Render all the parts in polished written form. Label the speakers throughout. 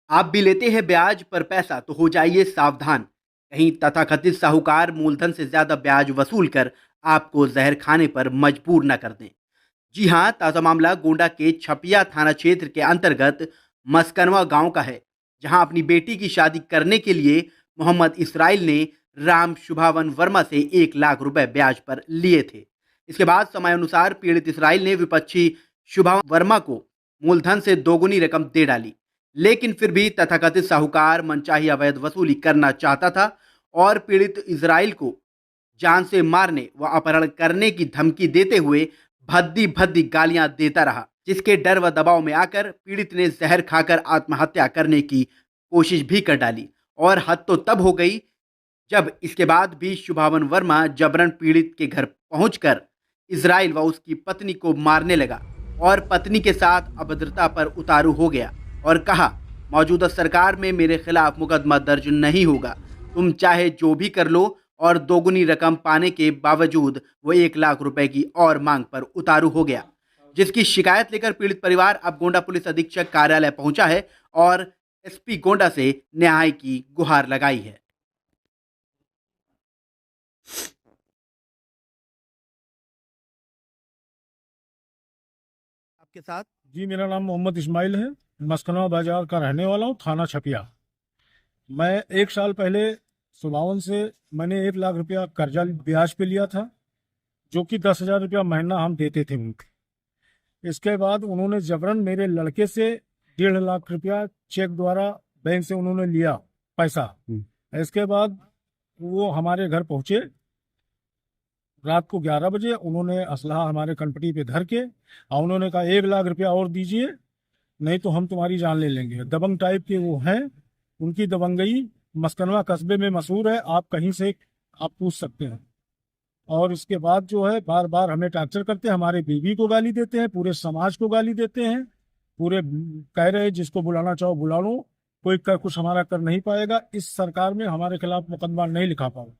Speaker 1: आप भी लेते हैं ब्याज पर पैसा तो हो जाइए सावधान। कहीं तथाकथित साहूकार मूलधन से ज्यादा ब्याज वसूल कर आपको जहर खाने पर मजबूर न कर दें। जी हां, ताजा मामला गोंडा के छपिया थाना क्षेत्र के अंतर्गत मस्कनवा गांव का है, जहां अपनी बेटी की शादी करने के लिए मोहम्मद इसराइल ने राम शुभावन वर्मा से 1 लाख रुपए ब्याज पर लिए थे। इसके बाद समयानुसार पीड़ित इसराइल ने विपक्षी शुभावन वर्मा को मूलधन से दोगुनी रकम दे डाली, लेकिन फिर भी तथाकथित साहूकार मनचाही अवैध वसूली करना चाहता था और पीड़ित इसराइल को जान से मारने व अपहरण करने की धमकी देते हुए भद्दी भद्दी गालियां देता रहा, जिसके डर व दबाव में आकर पीड़ित ने जहर खाकर आत्महत्या करने की कोशिश भी कर डाली। और हद तो तब हो गई जब इसके बाद भी शुभावन वर्मा जबरन पीड़ित के घर पहुंचकर इजराइल व उसकी पत्नी को मारने लगा और पत्नी के साथ अभद्रता पर उतारू हो गया और कहा, मौजूदा सरकार में मेरे खिलाफ मुकदमा दर्ज नहीं होगा, तुम चाहे जो भी कर लो। और दोगुनी रकम पाने के बावजूद वो 1 लाख रुपए की और मांग पर उतारू हो गया, जिसकी शिकायत लेकर पीड़ित परिवार अब गोंडा पुलिस अधीक्षक कार्यालय पहुंचा है और एसपी गोंडा से न्याय की गुहार लगाई है। आपके साथ
Speaker 2: जी, मेरा नाम मोहम्मद इस्माइल है। मस्कनवा बाजार का रहने वाला हूँ, थाना छपिया। मैं 1 साल पहले सुभावन से मैंने 1 लाख रुपया कर्जा ब्याज पे लिया था, जो कि 10,000 रुपया महीना हम देते थे उनके। इसके बाद उन्होंने जबरन मेरे लड़के से 1.5 लाख रुपया चेक द्वारा बैंक से उन्होंने लिया पैसा। इसके बाद वो हमारे घर पहुंचे रात को 11 बजे। उन्होंने असलहा हमारे कनपटी पे धर के और उन्होंने कहा 1 लाख रुपया और दीजिए, नहीं तो हम तुम्हारी जान ले लेंगे। दबंग टाइप के वो हैं। उनकी दबंगई मस्कनवा कस्बे में मशहूर है, आप कहीं से आप पूछ सकते हैं। और इसके बाद जो है बार बार हमें टॉर्चर करते हैं, हमारे बीवी को गाली देते हैं, पूरे समाज को गाली देते हैं। पूरे कह रहे हैं जिसको बुलाना चाहो बुला लो, कोई कर कुछ हमारा कर नहीं पाएगा। इस सरकार में हमारे खिलाफ मुकदमा नहीं लिखा पाओ।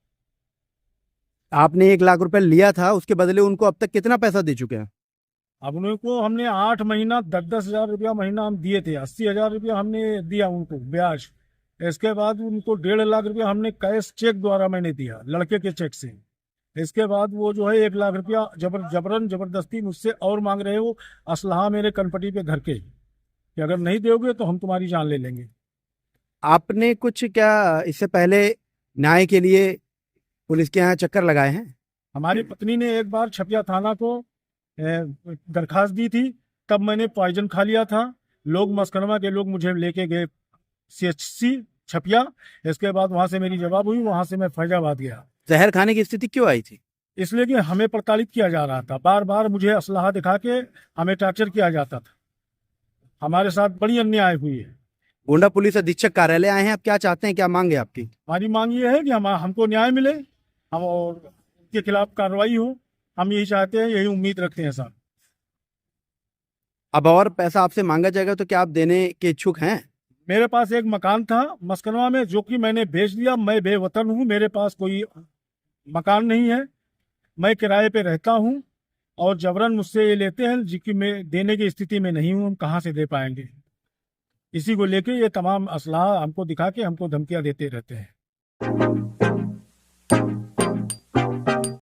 Speaker 3: आपने 1 लाख रुपए लिया था, उसके बदले उनको अब तक कितना पैसा दे चुके हैं?
Speaker 2: अब उनको हमने 8 महीना 10,000 रुपया महीना हम दिए थे। 80,000 रुपया हमने दिया उनको ब्याज। इसके बाद उनको 1.5 लाख रुपया हमने कैश चेक द्वारा मैंने दिया, लड़के के चेक से। इसके बाद वो जो है 1 लाख रुपया जबरन जबरदस्ती मुझसे और मांग रहे हो, असलहा मेरे कनपटी पे घर के, कि अगर नहीं दोगे तो हम तुम्हारी जान ले लेंगे।
Speaker 3: आपने कुछ क्या इससे पहले न्याय के लिए पुलिस के यहाँ चक्कर लगाए हैं?
Speaker 2: हमारी पत्नी ने एक बार छपिया थाना को दरखास्त दी थी, तब मैंने पॉइजन खा लिया था। लोग मस्कनवा के लोग मुझे लेके गए CHC छपिया। इसके बाद वहां से मेरी जवाब हुई, वहां से मैं फैजाबाद गया।
Speaker 3: जहर खाने की स्थिति क्यों आई थी?
Speaker 2: इसलिए कि हमें प्रताड़ित किया जा रहा था, बार बार मुझे असलहा दिखा के हमें टॉर्चर किया जाता था। हमारे साथ बड़ी अन्याय हुई है।
Speaker 3: गोंडा पुलिस अधीक्षक कार्यालय आए हैं, आप क्या चाहते हैं, क्या मांगे आपकी?
Speaker 2: हमारी मांग ये है कि हमको न्याय मिले, हम और उनके खिलाफ कार्रवाई हो। हम यही चाहते हैं, यही उम्मीद रखते हैं साहब।
Speaker 3: अब और पैसा आपसे मांगा जाएगा तो क्या आप देने के इच्छुक हैं?
Speaker 2: मेरे पास एक मकान था मस्कनवा में, जो कि मैंने बेच दिया। मैं बेवतन हूँ, मेरे पास कोई मकान नहीं है, मैं किराए पे रहता हूँ। और जबरन मुझसे ये लेते हैं, जिसकी मैं देने की स्थिति में नहीं हूँ। हम कहाँ से दे पाएंगे? इसी को लेके ये तमाम असलाह हमको दिखा के हमको धमकियां देते रहते हैं।